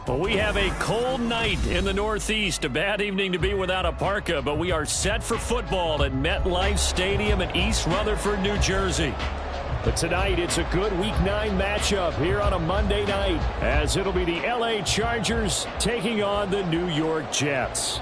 Well, we have a cold night in the Northeast. A bad evening to be without a parka, but we are set for football at MetLife Stadium in East Rutherford, New Jersey. But tonight, it's a good Week 9 matchup here on a Monday night, as it'll be the LA Chargers taking on the New York Jets.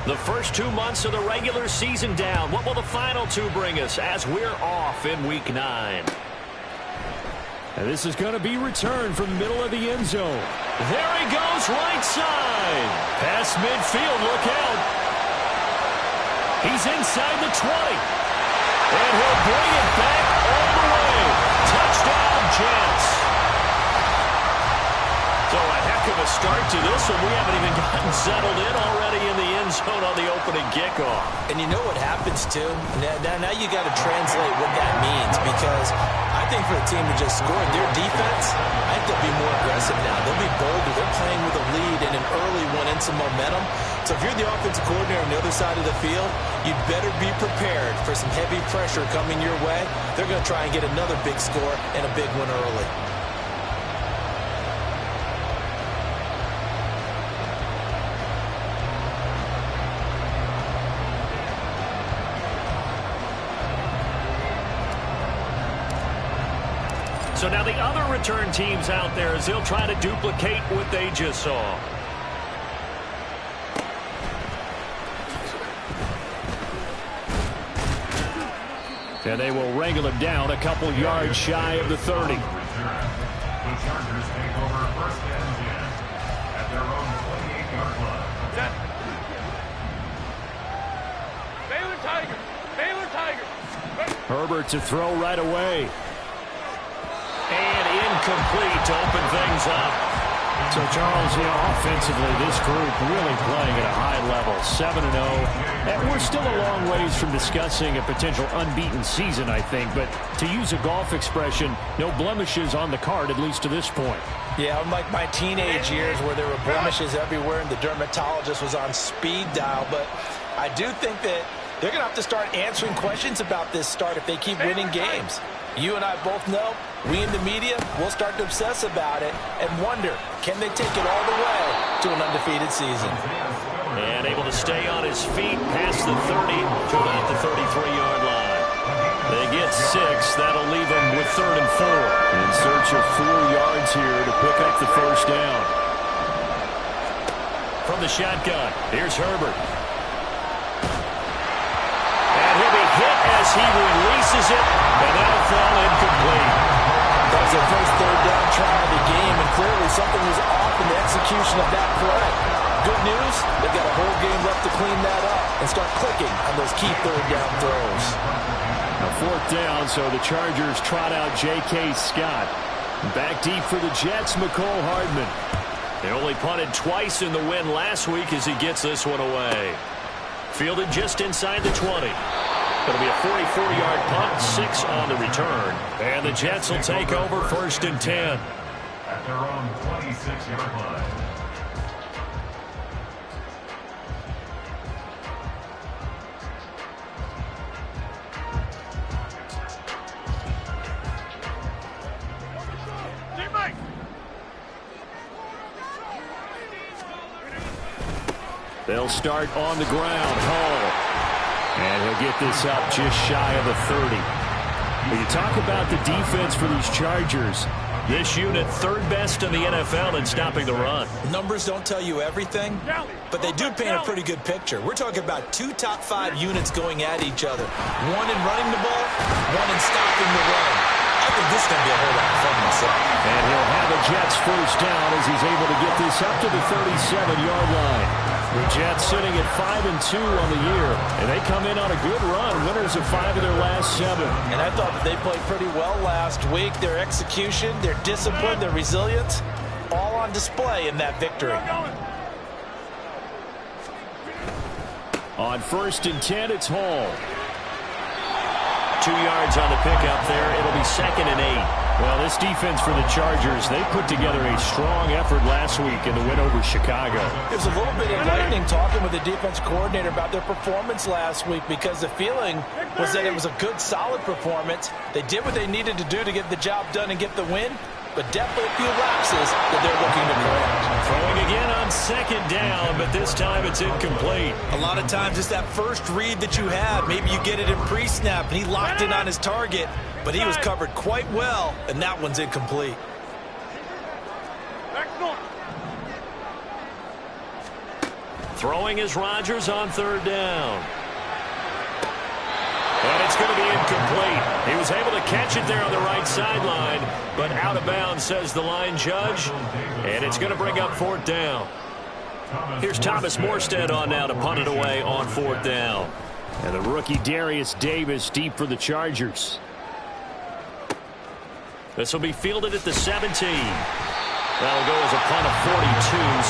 The first 2 months of the regular season down. What will the final 2 bring us as we're off in Week 9? And this is going to be returned from the middle of the end zone. There he goes, right side. Past midfield, look out. He's inside the 20. And he'll bring it back all the way. Touchdown, Jets. So a heck of a start to this one. We haven't even gotten settled in already in the end zone on the opening kickoff. And you know what happens, too? Now you got to translate what that means, because I think for the team to just score their defense, I think they'll be more aggressive now. They'll be bolder. They're playing with a lead and an early one and some momentum. So if you're the offensive coordinator on the other side of the field, you'd better be prepared for some heavy pressure coming your way. They're going to try and get another big score and a big one early. So now the other return teams out there as they'll try to duplicate what they just saw. And they will wrangle him down a couple yards shy of the 30. The Chargers take over first and 10 at their own 28-yard line. Baylor Tigers. Herbert to throw right away. And incomplete to open things up. So, Charles, offensively, this group really playing at a high level, 7-0. And we're still a long ways from discussing a potential unbeaten season, I think. But to use a golf expression, no blemishes on the card, at least to this point. Yeah, unlike my teenage years where there were blemishes everywhere and the dermatologist was on speed dial. But I do think that they're going to have to start answering questions about this start if they keep winning games. You and I both know, we in the media, will start to obsess about it and wonder, can they take it all the way to an undefeated season? And able to stay on his feet past the 30 to about the 33-yard line. They get 6. That'll leave them with 3rd and 4. In search of 4 yards here to pick up the first down. From the shotgun, here's Herbert. And he'll be hit as he releases it, and that'll fall incomplete. That was their first 3rd down try of the game, and clearly something was off in the execution of that play. Good news, they've got a whole game left to clean that up and start clicking on those key 3rd down throws. Now 4th down, so the Chargers trot out J.K. Scott. Back deep for the Jets, McCole Hardman. They only punted twice in the win last week as he gets this one away. Fielded just inside the 20. It'll be a 44-yard punt, 6 on the return. And the Jets will take over 1st and 10. At their own 26-yard line. They'll start on the ground. Hall. And he'll get this up just shy of the 30. When you talk about the defense for these Chargers, this unit 3rd best in the NFL in stopping the run. Numbers don't tell you everything, but they do paint a pretty good picture. We're talking about 2 top 5 units going at each other. 1 in running the ball, 1 in stopping the run. I think this is going to be a whole lot of fun myself. And he'll have a Jets first down as he's able to get this up to the 37-yard line. The Jets sitting at 5-2 on the year, and they come in on a good run, winners of 5 of their last 7. And I thought that they played pretty well last week. Their execution, their discipline, their resilience, all on display in that victory. On 1st and 10, it's Hall. 2 yards on the pickup there. It'll be 2nd and 8. Well, this defense for the Chargers, they put together a strong effort last week in the win over Chicago. It was a little bit enlightening talking with the defense coordinator about their performance last week, because the feeling was that it was a good, solid performance. They did what they needed to do to get the job done and get the win, but definitely a few lapses that they're looking to correct. Throwing again on 2nd down, but this time it's incomplete. A lot of times it's that first read that you have. Maybe you get it in pre-snap, and he locked in on his target, but he was covered quite well, and that one's incomplete. Throwing is Rodgers on 3rd down. And it's going to be incomplete. He was able to catch it there on the right sideline, but out of bounds, says the line judge. And it's going to bring up 4th down. Here's Thomas Morstead on now to punt it away on 4th down. And the rookie Darius Davis deep for the Chargers. This will be fielded at the 17. That'll go as a punt of 42,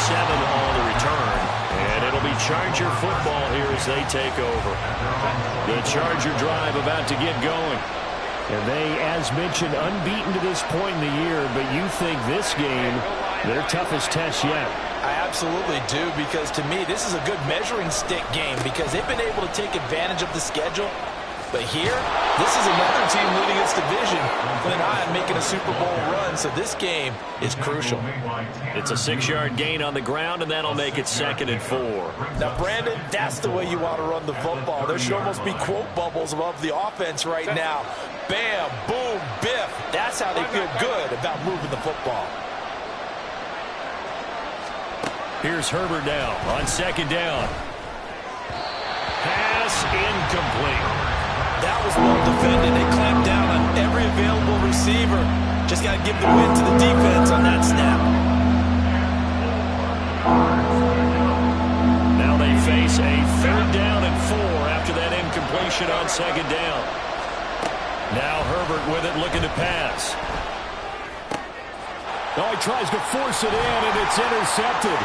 7 on the return. And it'll be Charger football here as they take over. The Charger drive about to get going. And they, as mentioned, unbeaten to this point in the year, but you think this game, their toughest test yet. I absolutely do, because to me, this is a good measuring stick game, because they've been able to take advantage of the schedule. But here, this is another team leading its division with an eye on making a Super Bowl run, so this game is crucial. It's a 6-yard gain on the ground, and that'll make it 2nd and 4. Now, Brandon, that's the way you want to run the football. There should almost be quote bubbles above the offense right now. Bam, boom, biff. That's how they feel good about moving the football. Here's Herbert now on 2nd down. Pass incomplete. That was well defended. They clamped down on every available receiver. Just got to give the win to the defense on that snap. Now they face a 3rd down and 4 after that incompletion on 2nd down. Now Herbert with it, looking to pass. Oh, he tries to force it in, and it's intercepted.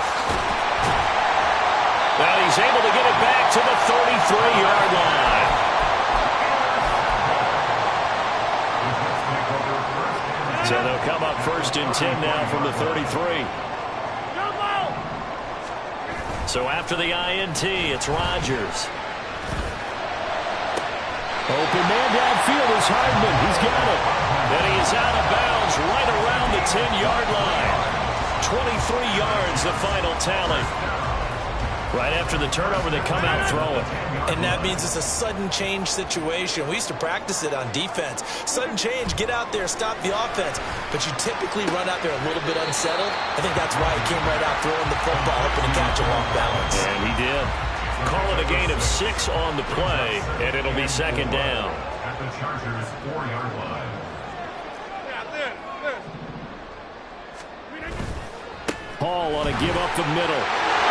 Now he's able to get it back to the 33-yard line. So they'll come up 1st and 10 now from the 33. So after the INT, it's Rodgers. Open man downfield is Hardman. He's got it. And he is out of bounds right around the 10-yard line. 23 yards, the final tally. Right after the turnover, they come out throwing. And that means it's a sudden change situation. We used to practice it on defense. Sudden change, get out there, stop the offense. But you typically run out there a little bit unsettled. I think that's why he came right out throwing the football, hoping to catch him off balance. And he did. Call it a gain of 6 on the play, and it'll be 2nd down. At the Chargers' 4-yard line. Hall on a give up the middle.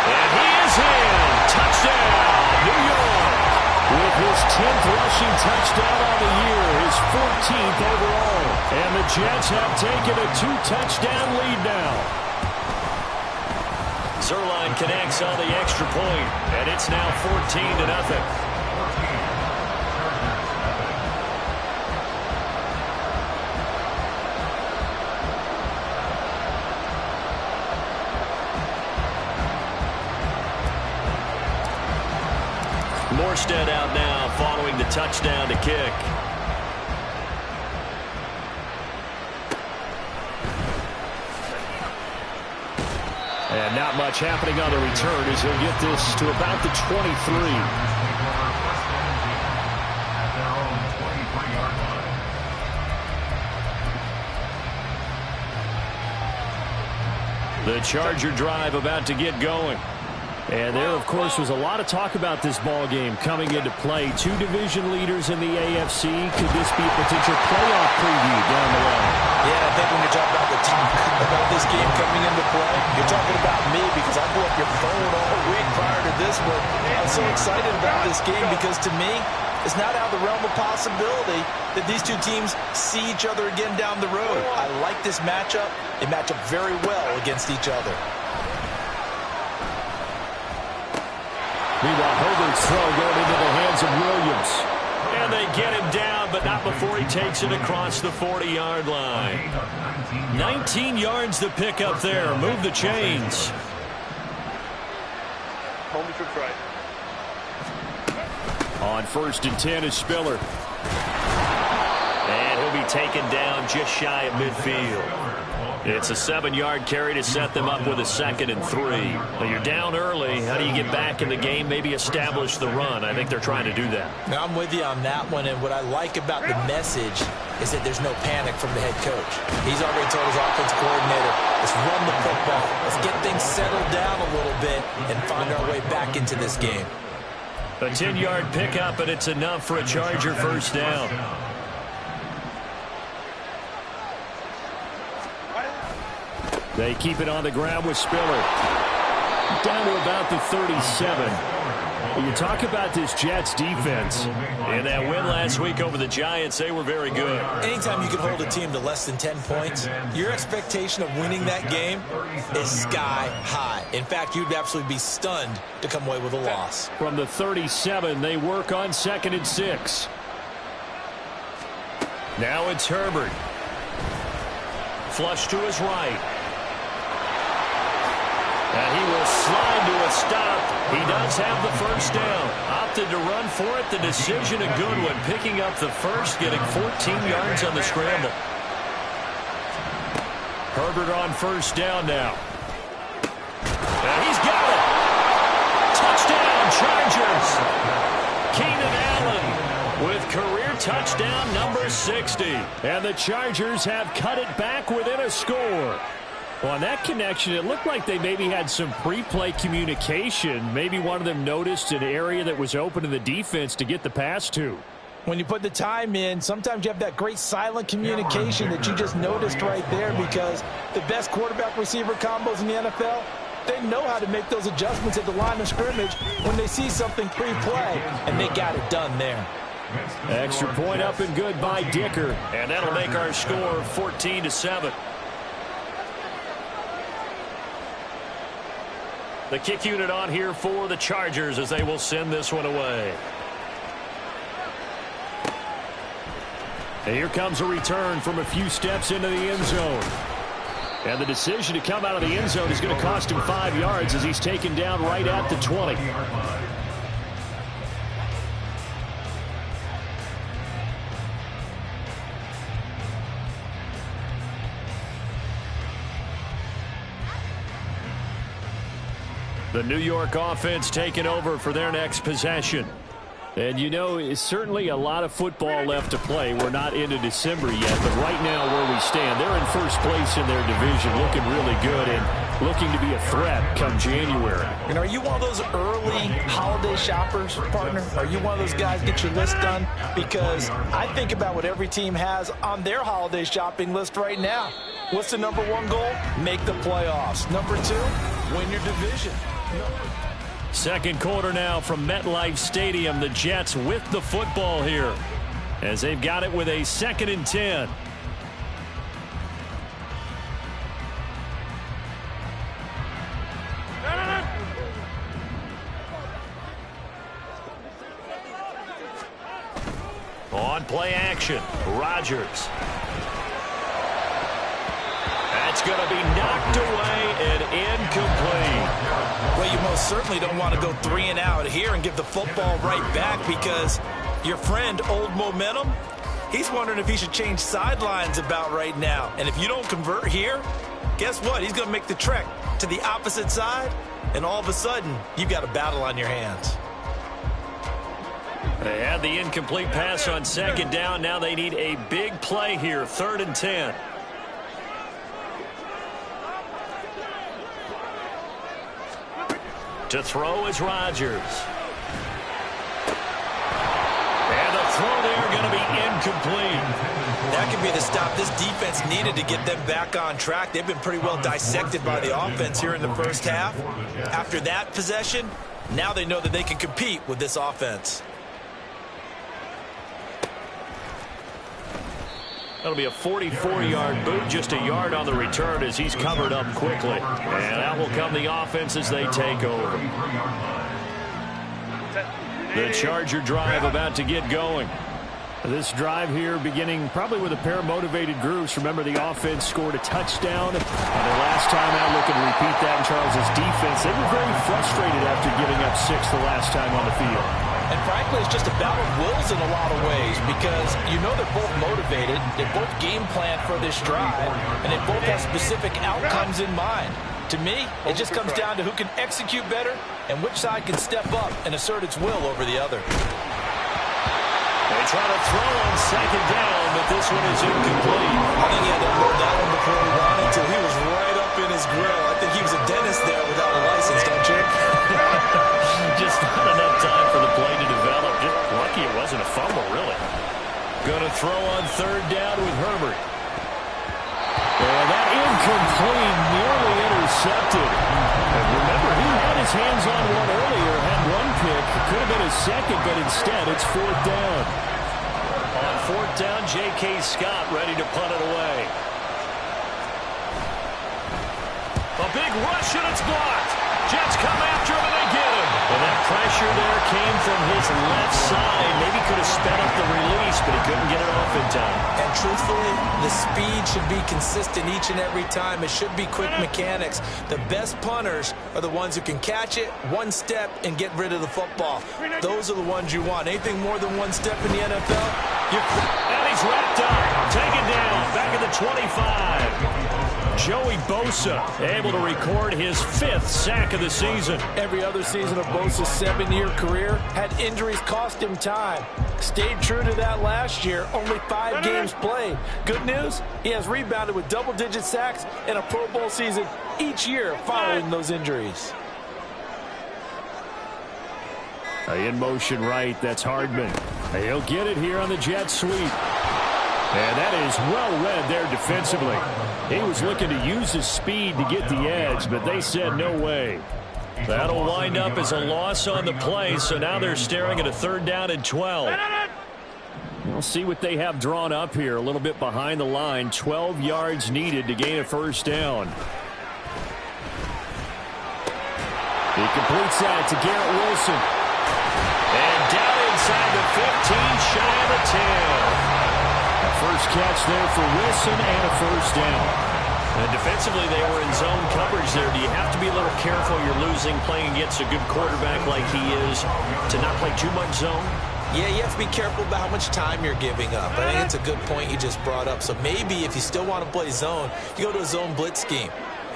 And he is in. Touchdown, New York. With his 10th rushing touchdown on the year, his 14th overall. And the Jets have taken a 2-touchdown lead now. Zuerlein connects on the extra point, and it's now 14-0. Morstead out now following the touchdown to kick. And not much happening on the return as he'll get this to about the 23. The Charger drive about to get going. And there, of course, was a lot of talk about this ball game coming into play. 2 division leaders in the AFC. Could this be a potential playoff preview down the line? Yeah, I think when you're talking about the talk about this game coming into play, you're talking about me, because I blew up your phone all week prior to this one. I'm so excited about this game because, to me, it's not out of the realm of possibility that these two teams see each other again down the road. I like this matchup. They match up very well against each other. Meanwhile, Herbert's throw going into the hands of Williams. And they get him down, but not before he takes it across the 40-yard line. 19 yards to pick up there. Move the chains. Homie trips right. On 1st and 10 is Spiller. And he'll be taken down just shy of midfield. It's a 7-yard carry to set them up with a 2nd and 3. But you're down early. How do you get back in the game, maybe establish the run? I think they're trying to do that. Now, I'm with you on that one, and what I like about the message is that there's no panic from the head coach. He's already told his offense coordinator, let's run the football. Let's get things settled down a little bit and find our way back into this game. A 10-yard pickup, and it's enough for a Charger first down. They keep it on the ground with Spiller. Down to about the 37. You talk about this Jets defense. In that win last week over the Giants, they were very good. Anytime you can hold a team to less than 10 points, your expectation of winning that game is sky high. In fact, you'd absolutely be stunned to come away with a loss. From the 37, they work on 2nd and 6. Now it's Herbert. Flush to his right. And he will slide to a stop. He does have the first down. Opted to run for it. The decision a good one. Picking up the first, getting 14 yards on the scramble. Herbert on first down now. And he's got it. Touchdown, Chargers. Keenan Allen with career touchdown number 60. And the Chargers have cut it back within a score. Well, on that connection, it looked like they maybe had some pre-play communication. Maybe one of them noticed an area that was open to the defense to get the pass to. When you put the time in, sometimes you have that great silent communication that you just noticed right there, because the best quarterback-receiver combos in the NFL, they know how to make those adjustments at the line of scrimmage when they see something pre-play, and they got it done there. Extra point up and good by Dicker, and that'll make our score 14-7. The kick unit on here for the Chargers as they will send this one away. And here comes a return from a few steps into the end zone. And the decision to come out of the end zone is going to cost him 5 yards as he's taken down right at the 20. The New York offense taking over for their next possession. And, you know, it's certainly a lot of football left to play. We're not into December yet, but right now where we stand, they're in first place in their division, looking really good and looking to be a threat come January. And are you one of those early holiday shoppers, partner? Are you one of those guys get your list done? Because I think about what every team has on their holiday shopping list right now. What's the number one goal? Make the playoffs. Number 2, win your division. Second quarter now from MetLife Stadium. The Jets with the football here as they've got it with a 2nd and 10. On play action, Rodgers. That's going to be knocked away and incomplete. Well, you most certainly don't want to go 3 and out here and give the football right back, because your friend, Old Momentum, he's wondering if he should change sidelines about right now. And if you don't convert here, guess what? He's going to make the trek to the opposite side, and all of a sudden, you've got a battle on your hands. They had the incomplete pass on 2nd down. Now they need a big play here, 3rd and 10. To throw is Rodgers. And the throw there going to be incomplete. That could be the stop this defense needed to get them back on track. They've been pretty well dissected by the offense here in the first half. After that possession, now they know that they can compete with this offense. That'll be a 44-yard boot, just a yard on the return as he's covered up quickly. And out will come the offense as they take over. The Charger drive about to get going. This drive here beginning probably with a pair of motivated groups. Remember, the offense scored a touchdown. And their last time out, looking to repeat that in Charles' defense. They were very frustrated after giving up 6 the last time on the field. And frankly, it's just a battle of wills in a lot of ways because you know they're both motivated. They both game plan for this drive. And they both have specific outcomes in mind. To me, it just comes down to who can execute better and which side can step up and assert its will over the other. They try to throw on second down, but this one is incomplete. I think he had to hold that one before he ran until he was right up in his grill. I think he was a dentist there without a license, don't you? Just not enough time for the play to develop. Just lucky it wasn't a fumble, really. Going to throw on third down with Herbert. And that incomplete, nearly intercepted. And remember, he had his hands on one earlier, had one pick. Could have been his second, but instead it's fourth down. On fourth down, J.K. Scott ready to punt it away. A big rush, and it's blocked. Jets come after him, and they get him. And that pressure there came from his left side. Maybe could have sped up the release, but he couldn't get it off in time. And truthfully, the speed should be consistent each and every time. It should be quick mechanics. The best punters are the ones who can catch it, one step, and get rid of the football. Those are the ones you want. Anything more than one step in the NFL, and he's wrapped up. Taken down. Back at the 25. Joey Bosa able to record his 5th sack of the season. Every other season of Bosa's 7-year career had injuries cost him time. Stayed true to that last year, only 5 games played. Good news, he has rebounded with double-digit sacks in a Pro Bowl season each year following those injuries. In motion right, that's Hardman. He'll get it here on the jet sweep. And that is well read there defensively. He was looking to use his speed to get the edge, but they said no way. That'll wind up as a loss on the play, so now they're staring at a third down and 12. We'll see what they have drawn up here. A little bit behind the line. 12 yards needed to gain a first down. He completes that to Garrett Wilson. And down inside the 15, shy of the 10. First catch there for Wilson and a first down. And defensively, they were in zone coverage there. Do you have to be a little careful? You're losing playing against a good quarterback like he is to not play too much zone? Yeah, you have to be careful about how much time you're giving up. I think it's a good point you just brought up. So maybe if you still want to play zone, you go to a zone blitz scheme.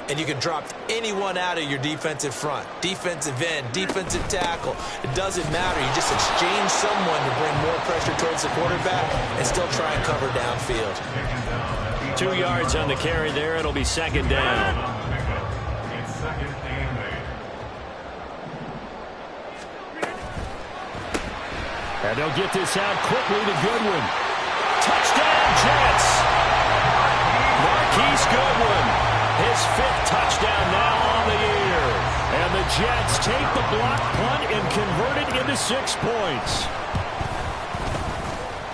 And you can drop anyone out of your defensive front, defensive end, defensive tackle. It doesn't matter. You just exchange someone to bring more pressure towards the quarterback and still try and cover downfield. 2 yards on the carry there. It'll be second down. And they'll get this out quickly to Goodwin. Touchdown, Jets. Marquise Goodwin. His 5th touchdown now on the year. And the Jets take the block punt and convert it into 6 points.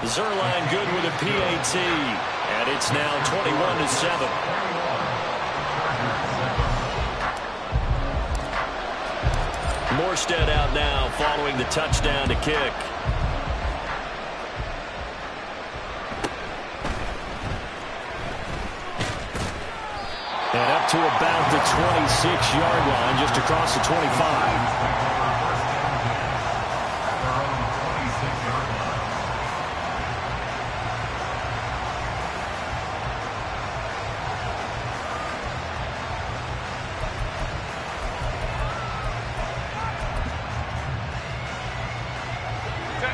Zuerlein good with a PAT. And it's now 21-7. Morstead out now following the touchdown to kick. And up to about the 26-yard line, just across the 25.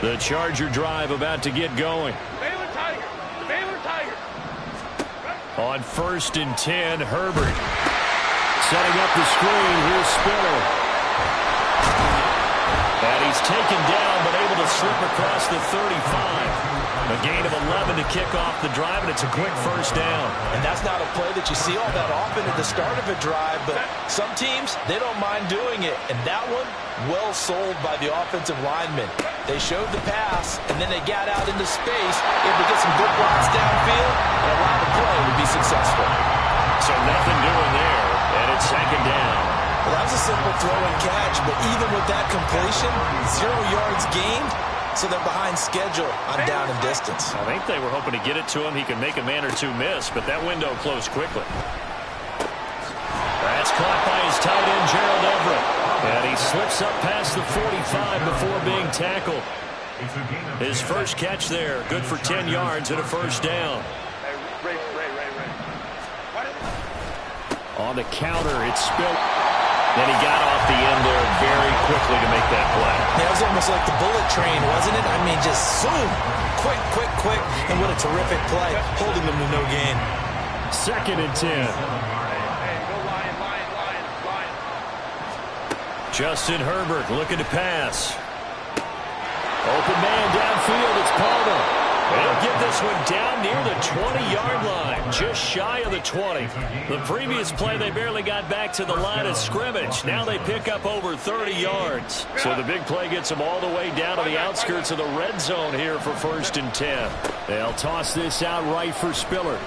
The Charger drive about to get going. Baylor Tiger. Baylor Tiger. On 1st and 10, Herbert. Setting up the screen. Here's Spiller. And he's taken down, but able to slip across the 35. A gain of 11 to kick off the drive, and it's a quick first down. And that's not a play that you see all that often at the start of a drive, but some teams, they don't mind doing it. And that one, well sold by the offensive lineman. They showed the pass, and then they got out into space, able to get some good blocks downfield, and allow the play to be successful. So nothing doing there, and it's second down. Well, that was a simple throw and catch, but even with that completion, 0 yards gained, so they're behind schedule on down and distance. I think they were hoping to get it to him. He could make a man or two miss, but that window closed quickly. That's caught by his tight end, Gerald Everett. And he slips up past the 45 before being tackled. His first catch there, good for 10 yards and a first down. Ray. On the counter, it's spilled. Then he got off the end there very quickly to make that play. Yeah, it was almost like the bullet train, wasn't it? I mean, just zoom. Quick. And what a terrific play, holding them to no gain. 2nd and 10. Hey, go Lion. Justin Herbert looking to pass. Open man downfield, it's Palmer. They'll get this one down near the 20-yard line, just shy of the 20. The previous play, they barely got back to the line of scrimmage. Now they pick up over 30 yards. So the big play gets them all the way down to the outskirts of the red zone here for 1st and 10. They'll toss this out right for Spiller.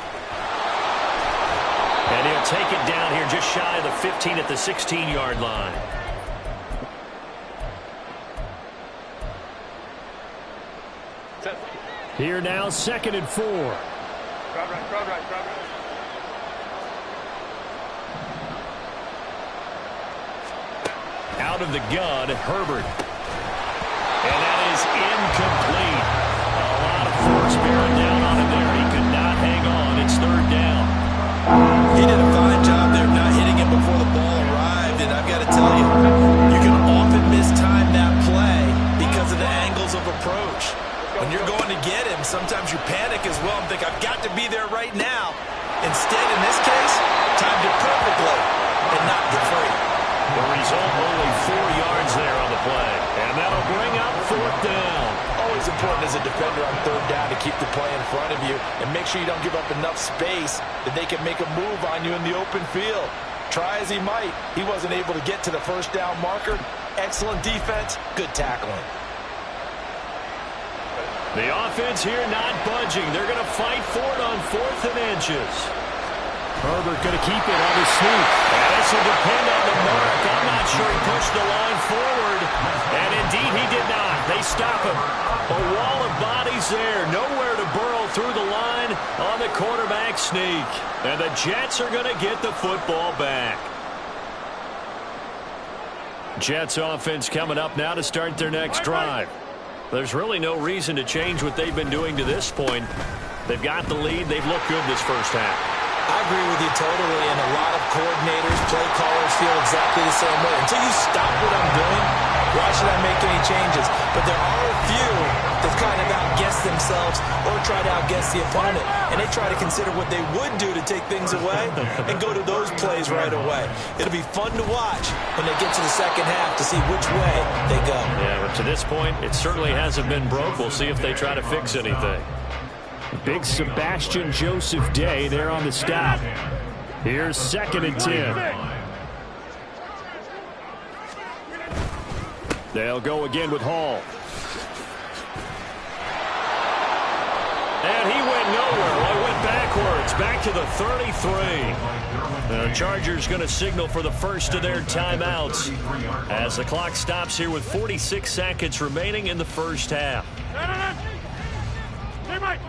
And he'll take it down here just shy of the 15 at the 16-yard line. Here now, 2nd and 4. Crowd right. Out of the gun, Herbert. And that is incomplete. A lot of force bearing down on him there. He could not hang on. It's 3rd down. He did a fine job there of not hitting it before the ball arrived, and I've got to tell you, you can often mistime that play because of the angles of approach. When you're going to get him, sometimes you panic as well and think, I've got to be there right now. Instead, in this case, timed it perfectly and knocked it free. The result, only 4 yards there on the play. And that'll bring up 4th down. Always important as a defender on 3rd down to keep the play in front of you and make sure you don't give up enough space that they can make a move on you in the open field. Try as he might, he wasn't able to get to the 1st down marker. Excellent defense, good tackling. The offense here not budging. They're going to fight for it on 4th and inches. Herbert going to keep it on his sneak. And this will depend on the mark. I'm not sure he pushed the line forward. And indeed he did not. They stop him. A wall of bodies there. Nowhere to burrow through the line on the quarterback sneak. And the Jets are going to get the football back. Jets offense coming up now to start their next drive. There's really no reason to change what they've been doing to this point. They've got the lead. They've looked good this first half. I agree with you totally, and a lot of coordinators, play callers feel exactly the same way. Until you stop what I'm doing, why should I make any changes? But there are a few that kind of outguess themselves or try to outguess the opponent, and they try to consider what they would do to take things away and go to those plays right away. It'll be fun to watch when they get to the second half to see which way they go. Yeah, but to this point, it certainly hasn't been broke. We'll see if they try to fix anything. Big Sebastian Joseph Day there on the stop. Here's 2nd and 10. They'll go again with Hall. And he went nowhere. Well, he went backwards, back to the 33. The Chargers going to signal for the first of their timeouts as the clock stops here with 46 seconds remaining in the first half. Hey, Mike.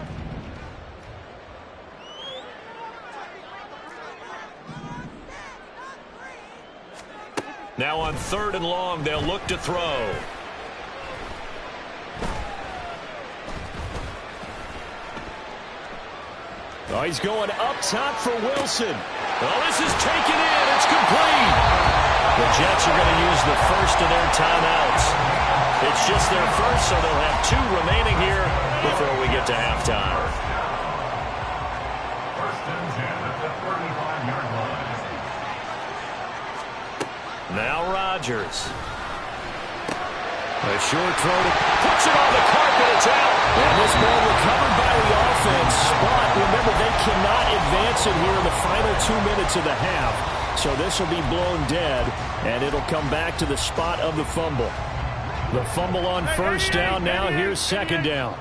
Now on 3rd and long, they'll look to throw. Oh, he's going up top for Wilson. Oh, this is taken in. It's complete. The Jets are going to use the first of their timeouts. It's just their first, so they'll have 2 remaining here before we get to halftime. 1st and 10 at the 35-yard line. Now Rodgers. A short throw to puts it on the carpet. It's out. And this ball recovered by the offense. But remember, they cannot advance it here in the final 2 minutes of the half. So this will be blown dead, and it'll come back to the spot of the fumble. The fumble on 1st down. Now here's 2nd down.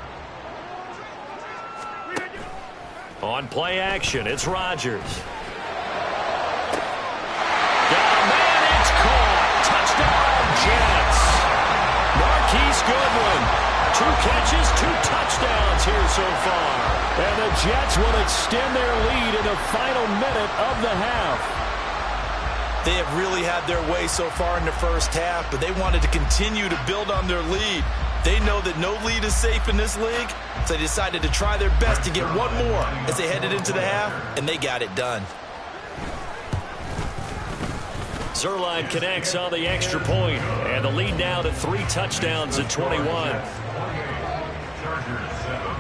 On play action, it's Rodgers. Got a man, it's Marquise Goodwin. 2 catches, 2 touchdowns here so far. And the Jets will extend their lead in the final minute of the half. They have really had their way so far in the first half, but they wanted to continue to build on their lead. They know that no lead is safe in this league, so they decided to try their best to get one more as they headed into the half, and they got it done. Zuerlein connects on the extra point, and the lead now to 3 touchdowns at 21. Chargers 7.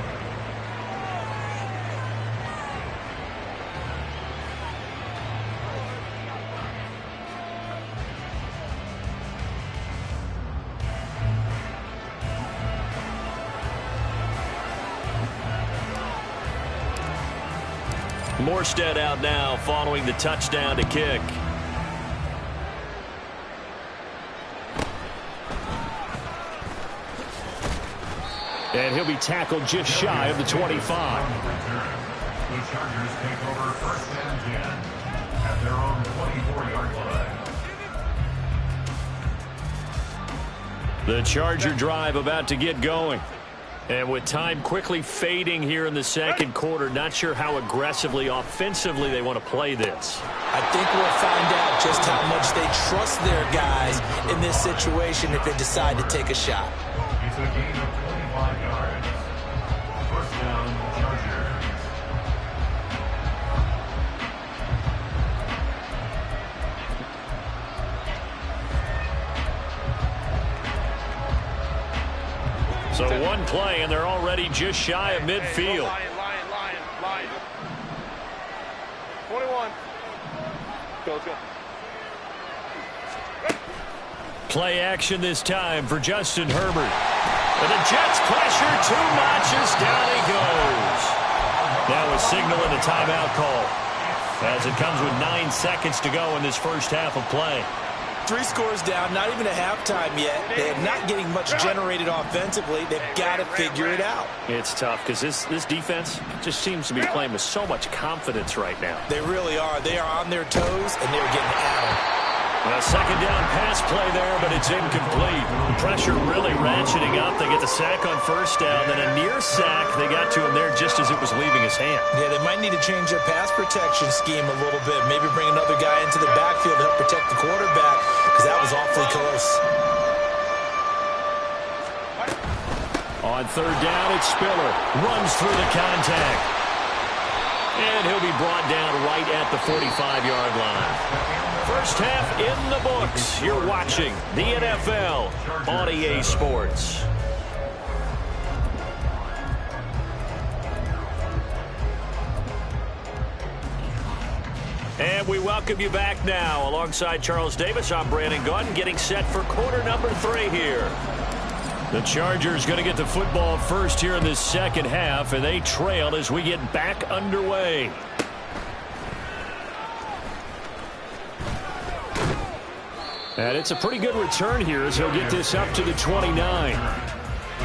Morstead out now following the touchdown to kick. And he'll be tackled just shy of the 25. The Chargers take over 1st and 10 at their own 24-yard line. The Charger drive about to get going. And with time quickly fading here in the second quarter, not sure how aggressively, offensively they want to play this. I think we'll find out just how much they trust their guys in this situation if they decide to take a shot. It's a gain of 25 yards. 1st down, Chargers. So one play, and they're already just shy of midfield. Line. 21. Go. Play action this time for Justin Herbert. And the Jets pressure too much as down he goes. Now a signal and a timeout call as it comes with 9 seconds to go in this first half of play. 3 scores down, not even a halftime yet. They're not getting much generated offensively. They've got to figure it out. It's tough because this defense just seems to be playing with so much confidence right now. They really are. They are on their toes, and they're getting at them. A second down pass play there, but it's incomplete. Pressure really ratcheting up. They get the sack on 1st down, then a near sack. They got to him there just as it was leaving his hand. Yeah, they might need to change their pass protection scheme a little bit. Maybe bring another guy into the backfield to help protect the quarterback, because that was awfully close. On 3rd down, it's Spiller. Runs through the contact. And he'll be brought down right at the 45-yard line. First half in the books. You're watching the NFL on EA Sports. And we welcome you back now. Alongside Charles Davis, I'm Brandon Gunn, getting set for quarter number 3 here. The Chargers going to get the football first here in this second half, and they trail as we get back underway. And it's a pretty good return here as he'll get this up to the 29. The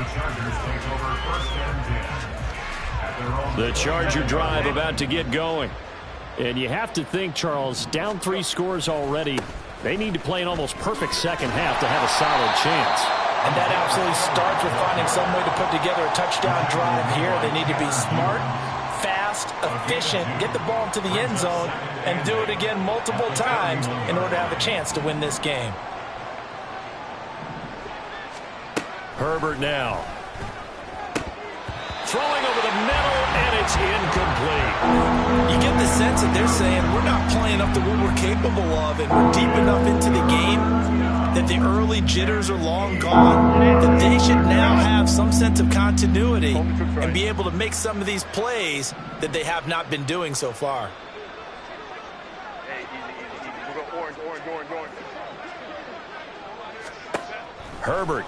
Chargers take over 1st and 10 at their own. The Charger drive about to get going. And you have to think, Charles, down 3 scores already. They need to play an almost perfect second half to have a solid chance. And that absolutely starts with finding some way to put together a touchdown drive here. They need to be smart, fast, efficient, get the ball into the end zone, and do it again multiple times in order to have a chance to win this game. Herbert now. Throwing over the middle, and it's incomplete. You get the sense that they're saying we're not playing up to what we're capable of, and we're deep enough into the game that the early jitters are long gone, that they should now have some sense of continuity and be able to make some of these plays that they have not been doing so far. Hey, easy. We'll go orange. Herbert.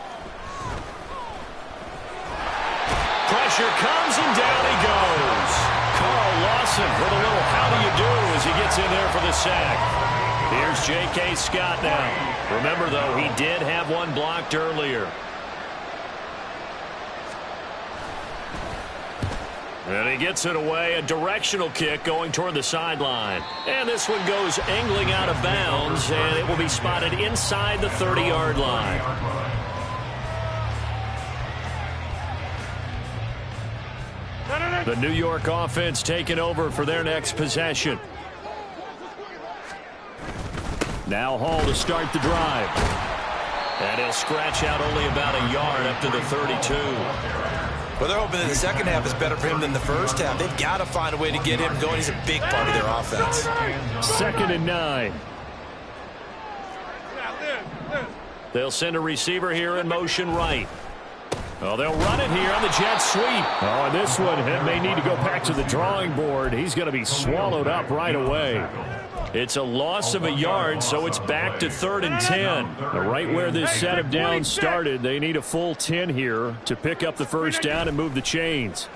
Pressure comes, and down he goes. Carl Lawson with a little how do you do as he gets in there for the sack. Here's J.K. Scott now. Remember, though, he did have one blocked earlier. And he gets it away, a directional kick going toward the sideline. And this one goes angling out of bounds, and it will be spotted inside the 30-yard line. The New York offense taking over for their next possession. Now Hall to start the drive. And he'll scratch out only about a yard up to the 32. Well, they're hoping that the second half is better for him than the first half. They've got to find a way to get him going. He's a big part of their offense. 2nd and 9. They'll send a receiver here in motion right. Oh, they'll run it here on the jet sweep. Oh, and this one may need to go back to the drawing board. He's going to be swallowed up right away. It's a loss of a yard, so it's back to 3rd and 10. Right where this set of downs started, they need a full 10 here to pick up the first down and move the chains.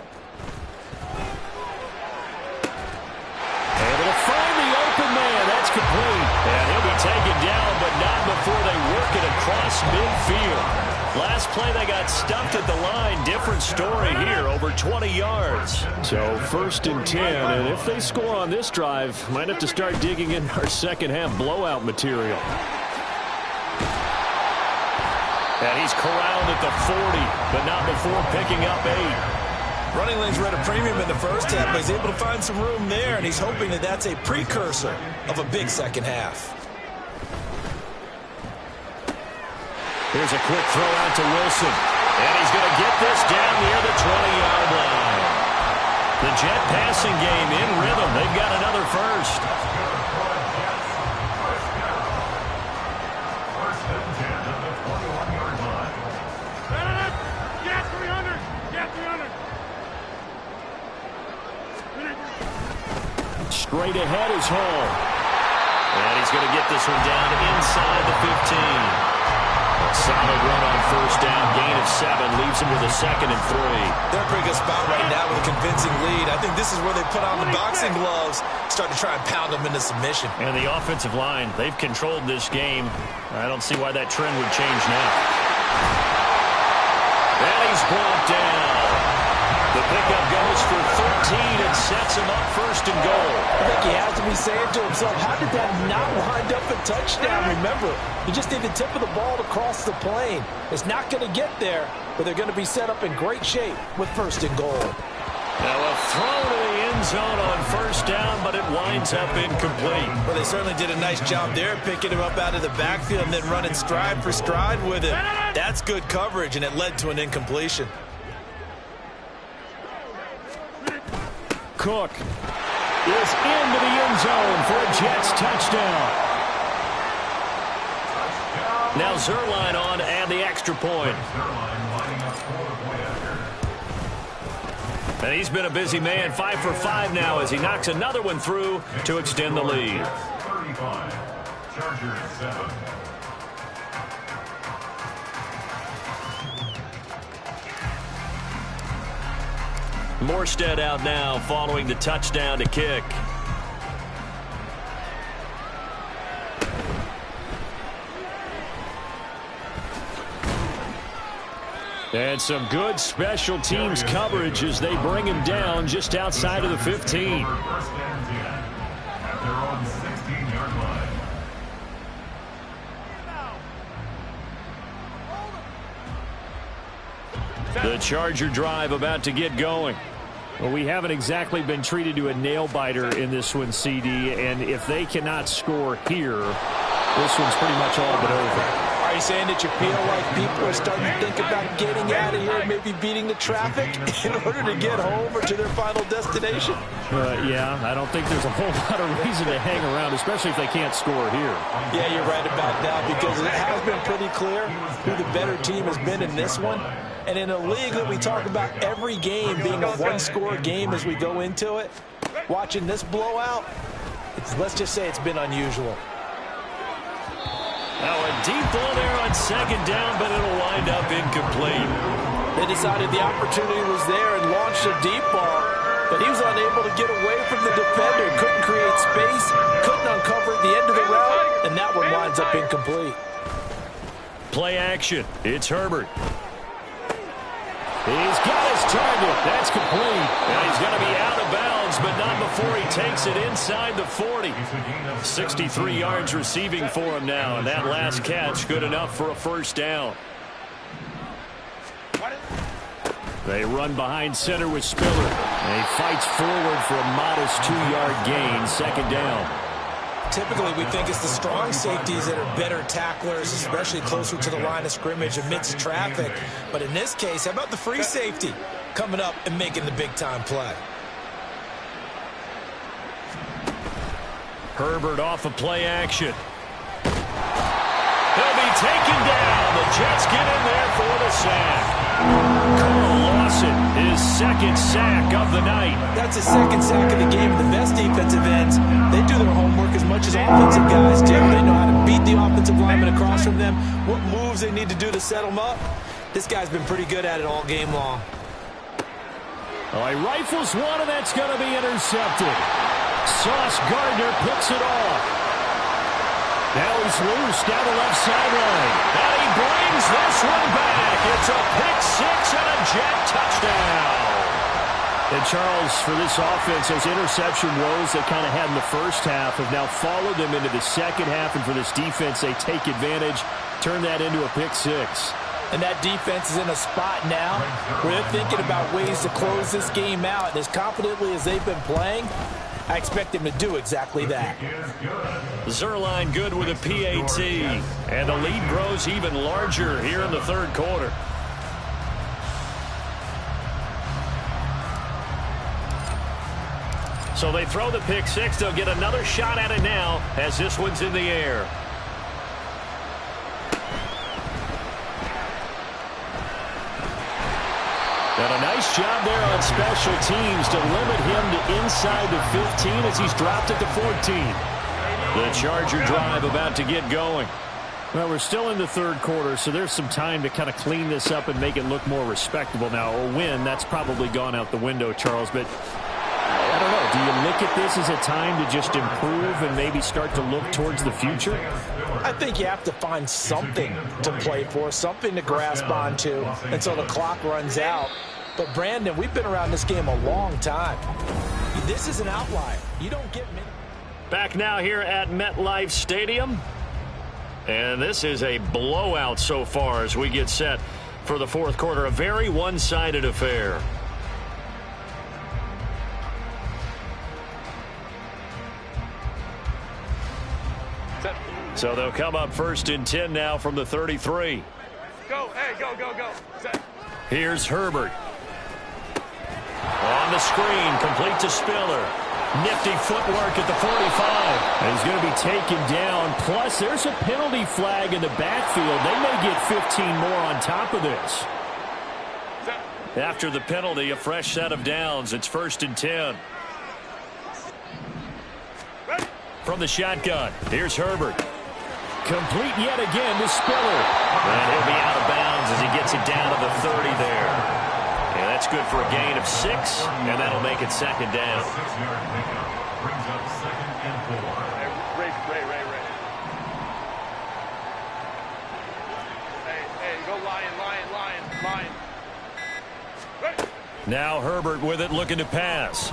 Able to find the open man. That's complete. And he'll be taken down, but not before they work it across midfield. Last play, they got stuffed at the line. Different story here, over 20 yards. So 1st and 10, and if they score on this drive, might have to start digging in our second half blowout material. And he's corralled at the 40, but not before picking up 8. Running lanes were at a premium in the first half, but he's able to find some room there, and he's hoping that that's a precursor of a big second half. Here's a quick throw out to Wilson. And he's going to get this down near the 20-yard line. The Jet passing game in rhythm. They've got another first. Straight ahead is Hall. And he's going to get this one down inside the 15. Solid run on first down. Gain of 7 leaves him with a 2nd and 3. They're in a pretty good spot right now with a convincing lead. I think this is where they put on the boxing gloves, start to try and pound them into submission. And the offensive line, they've controlled this game. I don't see why that trend would change now. And he's brought down. The pickup goes for 13 and sets him up 1st and goal. I think he has to be saying to himself, how did that not wind up a touchdown? Remember, you just need the tip of the ball to cross the plane. It's not going to get there, but they're going to be set up in great shape with 1st and goal. Now a throw to the end zone on 1st down, but it winds up incomplete. Well, they certainly did a nice job there, picking him up out of the backfield and then running stride for stride with him. That's good coverage, and it led to an incompletion. Cook is into the end zone for a Jets touchdown. Now Zuerlein on and the extra point. And he's been a busy man, 5 for 5 now as he knocks another one through to extend the lead. 35, Chargers 7. Morstead out now following the touchdown to kick. And some good special teams coverage as they bring him down just outside of the 15. 1st and 10 at their own 16-yard line. The Charger drive about to get going. Well, we haven't exactly been treated to a nail-biter in this one, CD, and if they cannot score here, this one's pretty much all but over. Are you saying that you feel like people are starting to think about getting out of here and maybe beating the traffic in order to get home or to their final destination? Yeah, I don't think there's a whole lot of reason to hang around, especially if they can't score here. Yeah, you're right about that because it has been pretty clear who the better team has been in this one. And in a league that we talk about every game being a one-score game as we go into it, watching this blowout, let's just say it's been unusual. Now a deep ball there on 2nd down, but it'll wind up incomplete. They decided the opportunity was there and launched a deep ball, but he was unable to get away from the defender, couldn't create space, couldn't uncover at the end of the route, and that one winds up incomplete. Play action. It's Herbert. He's got his target. That's complete. And he's going to be out of bounds, but not before he takes it inside the 40. 63 yards receiving for him now, and that last catch good enough for a 1st down. They run behind center with Spiller. And he fights forward for a modest 2-yard gain, second down. Typically, we think it's the strong safeties that are better tacklers, especially closer to the line of scrimmage amidst traffic. But in this case, how about the free safety coming up and making the big-time play? Herbert off of play action. He'll be taken down. The Jets get in there for the sack. Carl Lawson, his second sack of the night. That's his second sack of the game. The best defensive ends, they do their homework as much as offensive guys do. They know how to beat the offensive lineman across from them, what moves they need to do to set them up. This guy's been pretty good at it all game long. Oh, he rifles one, and that's going to be intercepted. Sauce Gardner picks it off. Now he's loose down the left sideline. And he brings this one back. It's a pick six and a Jet touchdown. And Charles, for this offense, those interception woes they kind of had in the first half have now followed them into the second half. And for this defense, they take advantage, turn that into a pick six. And that defense is in a spot now where they're thinking about ways to close this game out. And as confidently as they've been playing, I expect them to do exactly that. Zuerlein good with a PAT. And the lead grows even larger here in the third quarter. So they throw the pick six. They'll get another shot at it now as this one's in the air. And a nice job there on special teams to limit him to inside the 15 as he's dropped at the 14. The Charger drive about to get going. Well, we're still in the third quarter, so there's some time to kind of clean this up and make it look more respectable. Now, a win, that's probably gone out the window, Charles, but I don't know. Do you look at this as a time to just improve and maybe start to look towards the future? I think you have to find something to play for, something to grasp onto until the clock runs out. But, Brandon, we've been around this game a long time. This is an outlier. You don't get many. Back now here at MetLife Stadium. And this is a blowout so far as we get set for the fourth quarter. A very one-sided affair. So they'll come up first and 10 now from the 33. Go, hey, go, go, go. Set. Here's Herbert. On the screen, complete to Spiller. Nifty footwork at the 45. And he's going to be taken down. Plus, there's a penalty flag in the backfield. They may get 15 more on top of this. Set. After the penalty, a fresh set of downs. It's first and 10. Ready. From the shotgun, here's Herbert. Complete yet again to Spiller. And he'll be out of bounds as he gets it down to the 30 there. And that's good for a gain of 6, and that'll make it second down. 6-yard pickup brings up second and 4. Ray. Hey, go Lion. Ready. Now Herbert with it, looking to pass.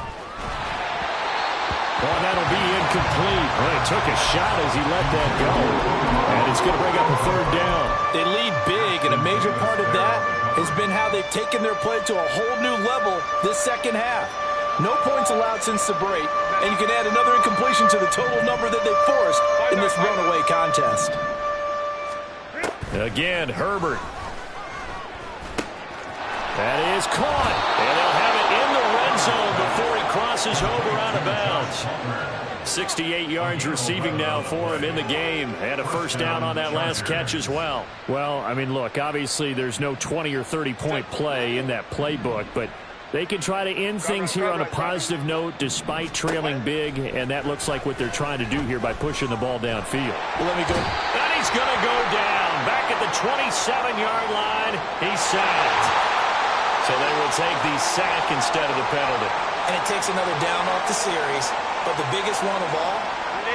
Well, that'll be incomplete. Well, he took a shot as he let that go. And it's going to bring up a third down. They lead big, and a major part of that has been how they've taken their play to a whole new level this second half. No points allowed since the break, and you can add another incompletion to the total number that they forced in this runaway contest. Again, Herbert. That is caught. And they'll have it in the red zone before he crosses over out of bounds. 68 yards receiving now for him in the game. And a first down on that last catch as well. Well, I mean, look, obviously there's no 20 or 30-point play in that playbook, but they can try to end things here on a positive note despite trailing big, and that looks like what they're trying to do here by pushing the ball downfield. Let me go. And he's going to go down. Back at the 27-yard line, he's sacked. So they will take the sack instead of the penalty. And it takes another down off the series. But the biggest one of all,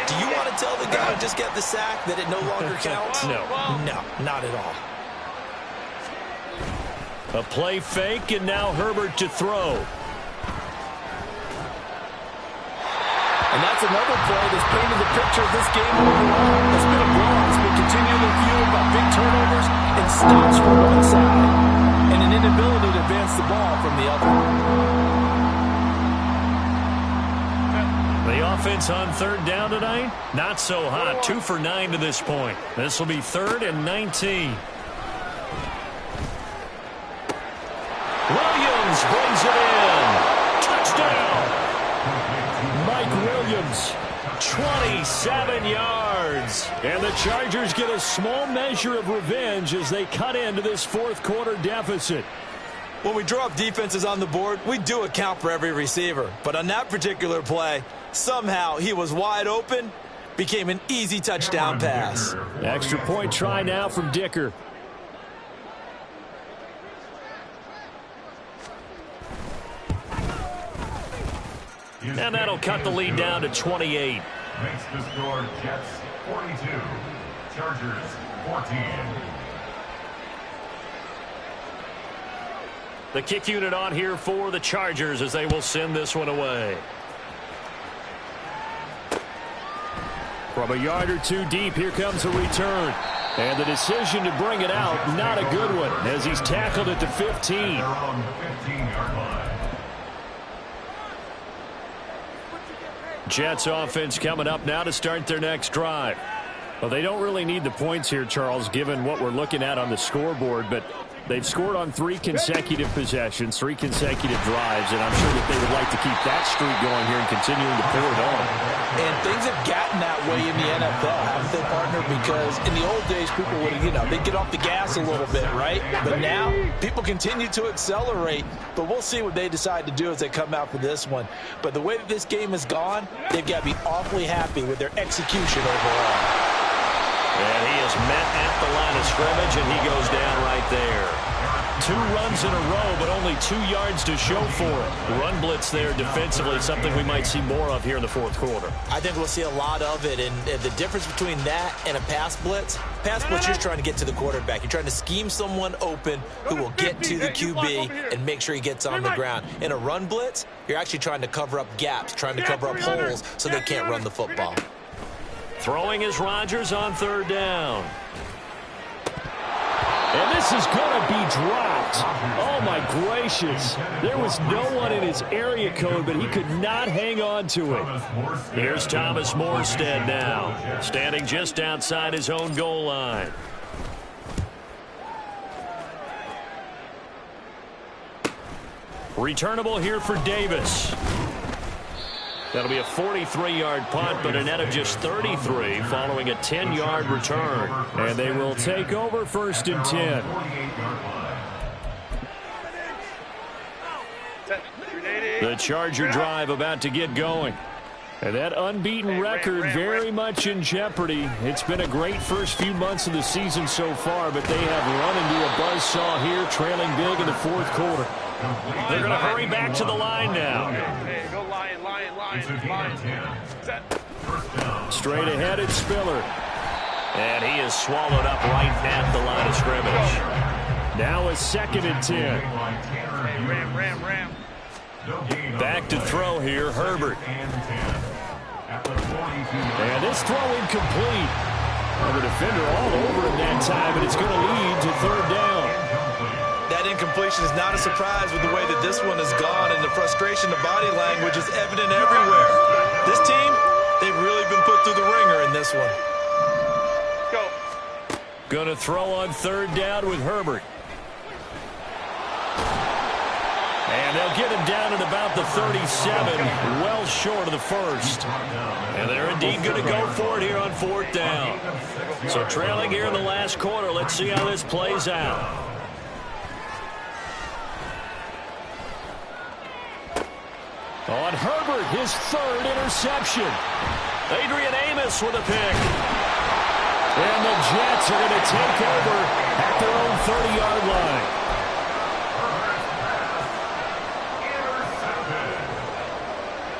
do you want to tell the guy who just got the sack that it no longer counts? No. No, not at all. A play fake, and now Herbert to throw. And that's another play that's painted the picture of this game overall. It's been a blowout. It's been continually fueled by big turnovers and stops from one side and an inability to advance the ball offense on third down tonight? Not so hot. 2 for 9 to this point. This will be 3rd and 19. Williams brings it in. Touchdown. Mike Williams, 27 yards. And the Chargers get a small measure of revenge as they cut into this fourth quarter deficit. When we draw up defenses on the board, we do account for every receiver. But on that particular play, somehow he was wide open, became an easy touchdown pass. Extra point try now from Dicker. And that'll cut the lead down to 28. Makes the score Jets 42, Chargers 14. The kick unit on here for the Chargers as they will send this one away. From a yard or two deep, here comes a return. And the decision to bring it out, not a good one, as he's tackled at the 15. Their own 15-yard line. Jets offense coming up now to start their next drive. Well, they don't really need the points here, Charles, given what we're looking at on the scoreboard, but they've scored on 3 consecutive possessions, 3 consecutive drives, and I'm sure that they would like to keep that streak going here and continuing to pour it on. And things have gotten that way in the NFL, haven't they, partner? Because in the old days, people would, they'd get off the gas a little bit, right? But now, people continue to accelerate, but we'll see what they decide to do as they come out for this one. But the way that this game has gone, they've got to be awfully happy with their execution overall. And he is met at the line of scrimmage, and he goes down right there. 2 runs in a row, but only 2 yards to show for it. Run blitz there defensively, something we might see more of here in the fourth quarter. I think we'll see a lot of it, and the difference between that and a pass blitz, you're just trying to get to the quarterback. You're trying to scheme someone open who will get to the QB and make sure he gets on the ground. In a run blitz, you're actually trying to cover up gaps, trying to cover up holes so they can't run the football. Throwing is Rodgers on third down. And this is going to be dropped. Oh, my gracious. There was no one in his area code, but he could not hang on to it. Here's Thomas Morstead now, standing just outside his own goal line. Returnable here for Davis. That'll be a 43-yard punt, but a net of just 33 following a 10-yard return. And they will take over 1st and 10. The Charger drive about to get going. And that unbeaten record very much in jeopardy. It's been a great first few months of the season so far, but they have run into a buzzsaw here, trailing big in the fourth quarter. They're going to hurry back to the line now. Go line. Straight ahead, it's Spiller. And he is swallowed up right at the line of scrimmage. Now a 2nd and 10. Ram. Back to throw here, Herbert. And this throw incomplete. And the defender all over him that time, and it's going to lead to 3rd down. That incompletion is not a surprise with the way that this one has gone, and the frustration, the body language is evident everywhere. This team, they've really been put through the ringer in this one. Go. Going to throw on 3rd down with Herbert. And they'll get him down at about the 37, well short of the 1st. And they're indeed going to go for it here on 4th down. So trailing here in the last quarter, let's see how this plays out. On Herbert, his 3rd interception. Adrian Amos with a pick. And the Jets are going to take over at their own 30-yard line.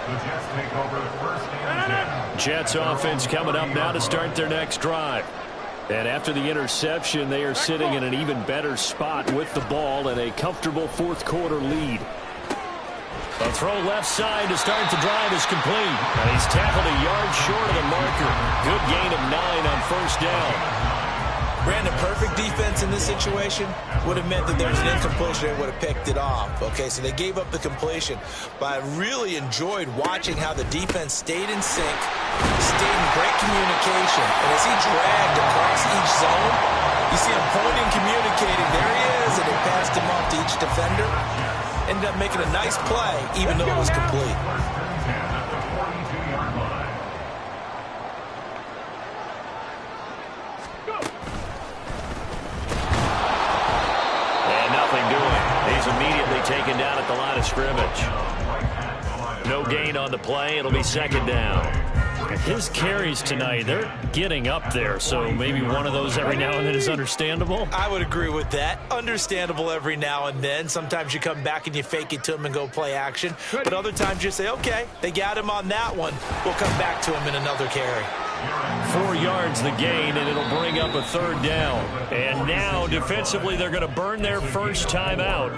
The Jets take over 1st and 10. Jets offense coming up now to start their next drive. And after the interception, they are sitting in an even better spot with the ball and a comfortable fourth quarter lead. A throw left side to start the drive is complete. And he's tackled a yard short of the marker. Good gain of 9 on 1st down. Brandon, perfect defense in this situation would have meant that there's an incompletion and would have picked it off. Okay, so they gave up the completion. But I really enjoyed watching how the defense stayed in sync, stayed in great communication. And as he dragged across each zone, you see him pointing, communicating. There he is, and they passed him off to each defender. Ended up making a nice play, even though it was complete. Immediately taken down at the line of scrimmage. No gain on the play. It'll be second down. His carries tonight, they're getting up there, so maybe one of those every now and then is understandable. I would agree with that. Understandable every now and then. Sometimes you come back and you fake it to him and go play action. But other times you say, okay, they got him on that one. We'll come back to him in another carry. 4 yards the gain, and it'll bring up a third down. And now, defensively, they're going to burn their first time out.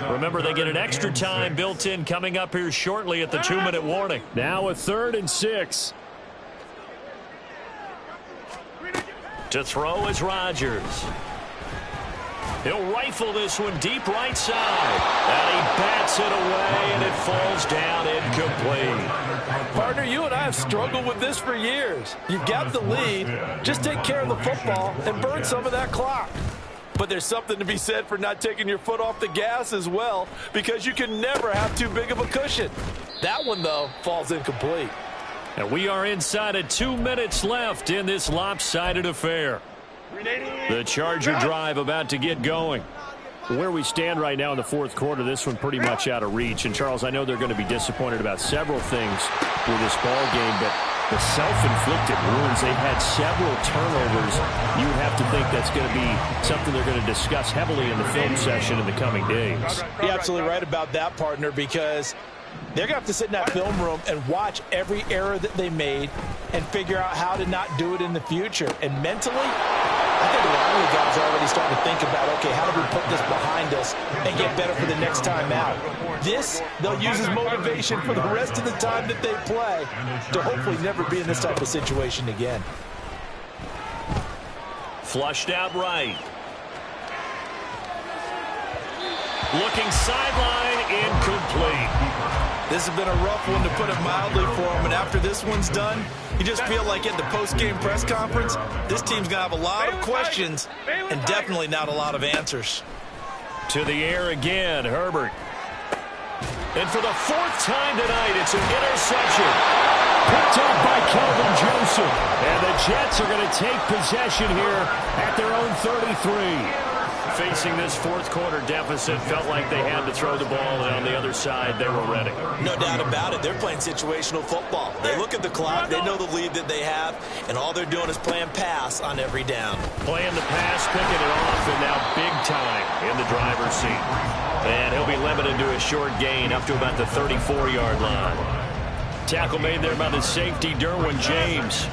Remember, they get an extra time built in coming up here shortly at the 2-minute warning. Now a 3rd and 6. To throw is Rodgers. He'll rifle this one deep right side. And he bats it away, and it falls down incomplete. Partner, you and I have struggled with this for years. You've got the lead. Just take care of the football and burn some of that clock. But there's something to be said for not taking your foot off the gas as well, because you can never have too big of a cushion. That one, though, falls incomplete. And we are inside of 2 minutes left in this lopsided affair. The Charger drive about to get going. Where we stand right now in the fourth quarter, this one pretty much out of reach. And, Charles, I know they're going to be disappointed about several things with this ball game, but the self-inflicted wounds, they've had several turnovers. You would have to think that's going to be something they're going to discuss heavily in the film session in the coming days. You're absolutely right about that, partner, because they're going to have to sit in that film room and watch every error that they made and figure out how to not do it in the future. And mentally, I think a lot of the guys are already starting to think about, okay, how do we put this behind us and get better for the next time out? This, they'll use as motivation for the rest of the time that they play to hopefully never be in this type of situation again. Flushed out right. Looking sideline, incomplete. This has been a rough one, to put it mildly, for him. And after this one's done, you just feel like at the post-game press conference, this team's going to have a lot of questions and definitely not a lot of answers. To the air again, Herbert. And for the 4th time tonight, it's an interception. Picked up by Kelvin Joseph. And the Jets are going to take possession here at their own 33. Facing this fourth quarter deficit, felt like they had to throw the ball, and on the other side, they were ready. No doubt about it. They're playing situational football. They look at the clock, they know the lead that they have, and all they're doing is playing pass on every down. Playing the pass, picking it off, and now big time in the driver's seat. And he'll be limited to a short gain up to about the 34-yard line. Tackle made there by the safety, Derwin James.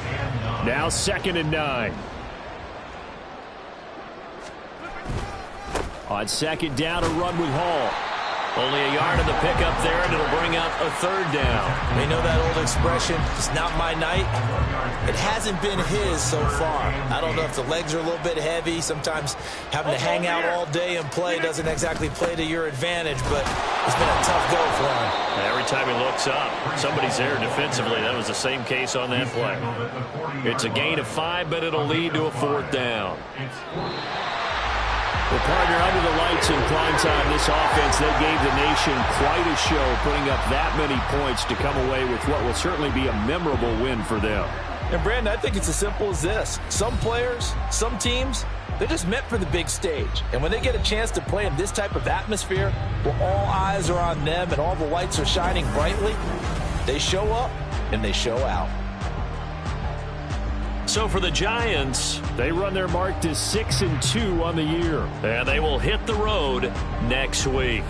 Now 2nd and 9. On 2nd down, a run with Hall. Only a yard in the pickup there, and it'll bring up a 3rd down. They know that old expression, it's not my night. It hasn't been his so far. I don't know if the legs are a little bit heavy. Sometimes having to hang out all day and play doesn't exactly play to your advantage, but it's been a tough go for him. Every time he looks up, somebody's there defensively. That was the same case on that play. It's a gain of 5, but it'll lead to a 4th down. Well, partner, under the lights in prime time, this offense, they gave the nation quite a show, putting up that many points to come away with what will certainly be a memorable win for them. And, Brandon, I think it's as simple as this. Some players, some teams, they're just meant for the big stage. And when they get a chance to play in this type of atmosphere, where all eyes are on them and all the lights are shining brightly, they show up and they show out. So for the Giants, they run their mark to 6-2 on the year. And they will hit the road next week.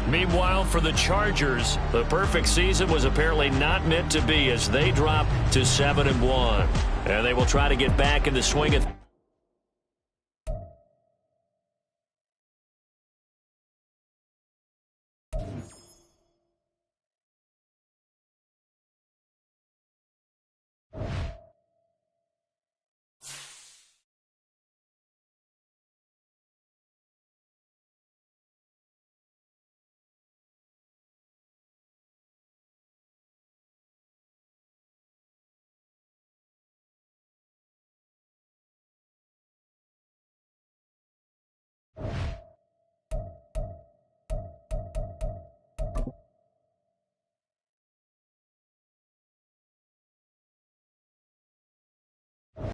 Meanwhile, for the Chargers, the perfect season was apparently not meant to be as they drop to 7-1. And they will try to get back in the swing of